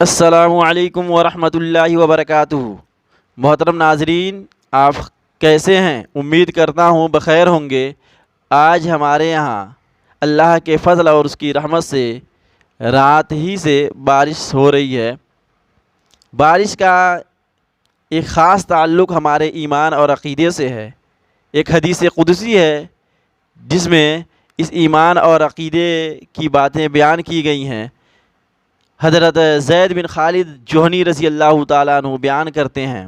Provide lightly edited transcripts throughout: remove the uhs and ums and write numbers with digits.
السلام علیکم ورحمۃ اللہ وبرکاتہ۔ محترم ناظرین، آپ کیسے ہیں؟ امید کرتا ہوں بخیر ہوں گے۔ آج ہمارے یہاں اللہ کے فضل اور اس کی رحمت سے رات ہی سے بارش ہو رہی ہے۔ بارش کا ایک خاص تعلق ہمارے ایمان اور عقیدے سے ہے۔ ایک حدیث قدسی ہے جس میں اس ایمان اور عقیدے کی باتیں بیان کی گئی ہیں۔ حضرت زید بن خالد جوہنی رضی اللہ تعالیٰ عنہ بیان کرتے ہیں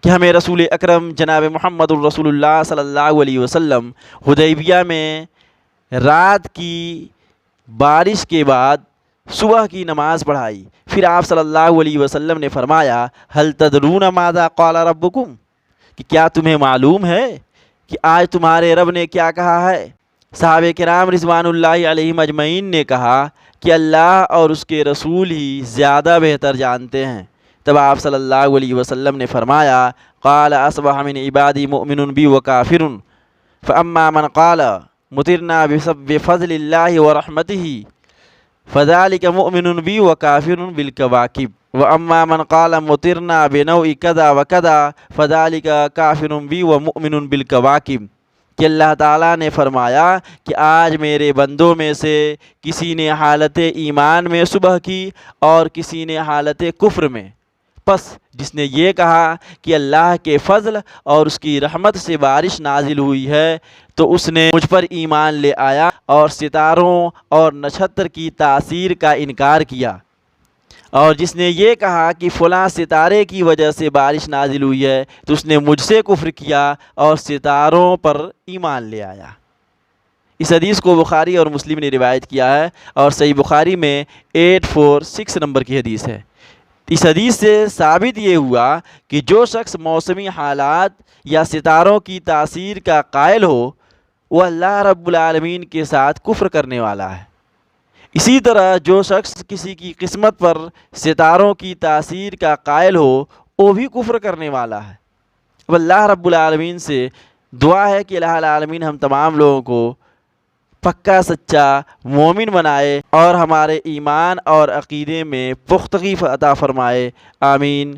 کہ ہمیں رسول اکرم جناب محمد الرسول اللہ صلی اللہ علیہ وسلم حدیبیہ میں رات کی بارش کے بعد صبح کی نماز پڑھائی۔ پھر آپ صلی اللہ علیہ وسلم نے فرمایا، هل تدرون ماذا قال ربکم، کہ کیا تمہیں معلوم ہے کہ آج تمہارے رب نے کیا کہا ہے؟ صحابہ کرام رضوان اللہ علیہم اجمعین نے کہا کہ اللہ اور اس کے رسول ہی زیادہ بہتر جانتے ہیں۔ تب آپ صلی اللہ علیہ وسلم نے فرمایا، قال اصبح من عبادی مؤمن بی وکافر فاما من قال مطرنا بفضل اللہ ورحمتہ فذلك مؤمن بی وکافر بالکواکب واما من قال مطرنا بنوع کذا وکذا فذلك کافر بی ومؤمن بالکواکب، کہ اللہ تعالیٰ نے فرمایا کہ آج میرے بندوں میں سے کسی نے حالت ایمان میں صبح کی اور کسی نے حالت کفر میں۔ پس جس نے یہ کہا کہ اللہ کے فضل اور اس کی رحمت سے بارش نازل ہوئی ہے تو اس نے مجھ پر ایمان لے آیا، اور ستاروں اور نچھتر کی تاثیر کا انکار کیا۔ اور جس نے یہ کہا کہ فلاں ستارے کی وجہ سے بارش نازل ہوئی ہے تو اس نے مجھ سے کفر کیا اور ستاروں پر ایمان لے آیا۔ اس حدیث کو بخاری اور مسلم نے روایت کیا ہے، اور صحیح بخاری میں 846 نمبر کی حدیث ہے۔ اس حدیث سے ثابت یہ ہوا کہ جو شخص موسمی حالات یا ستاروں کی تاثیر کا قائل ہو وہ اللہ رب العالمین کے ساتھ کفر کرنے والا ہے۔ اسی طرح جو شخص کسی کی قسمت پر ستاروں کی تاثیر کا قائل ہو وہ بھی کفر کرنے والا ہے۔ اب اللہ رب العالمین سے دعا ہے کہ الہ العالمین ہم تمام لوگوں کو پکا سچا مومن بنائے اور ہمارے ایمان اور عقیدے میں پختگی عطا فرمائے، آمین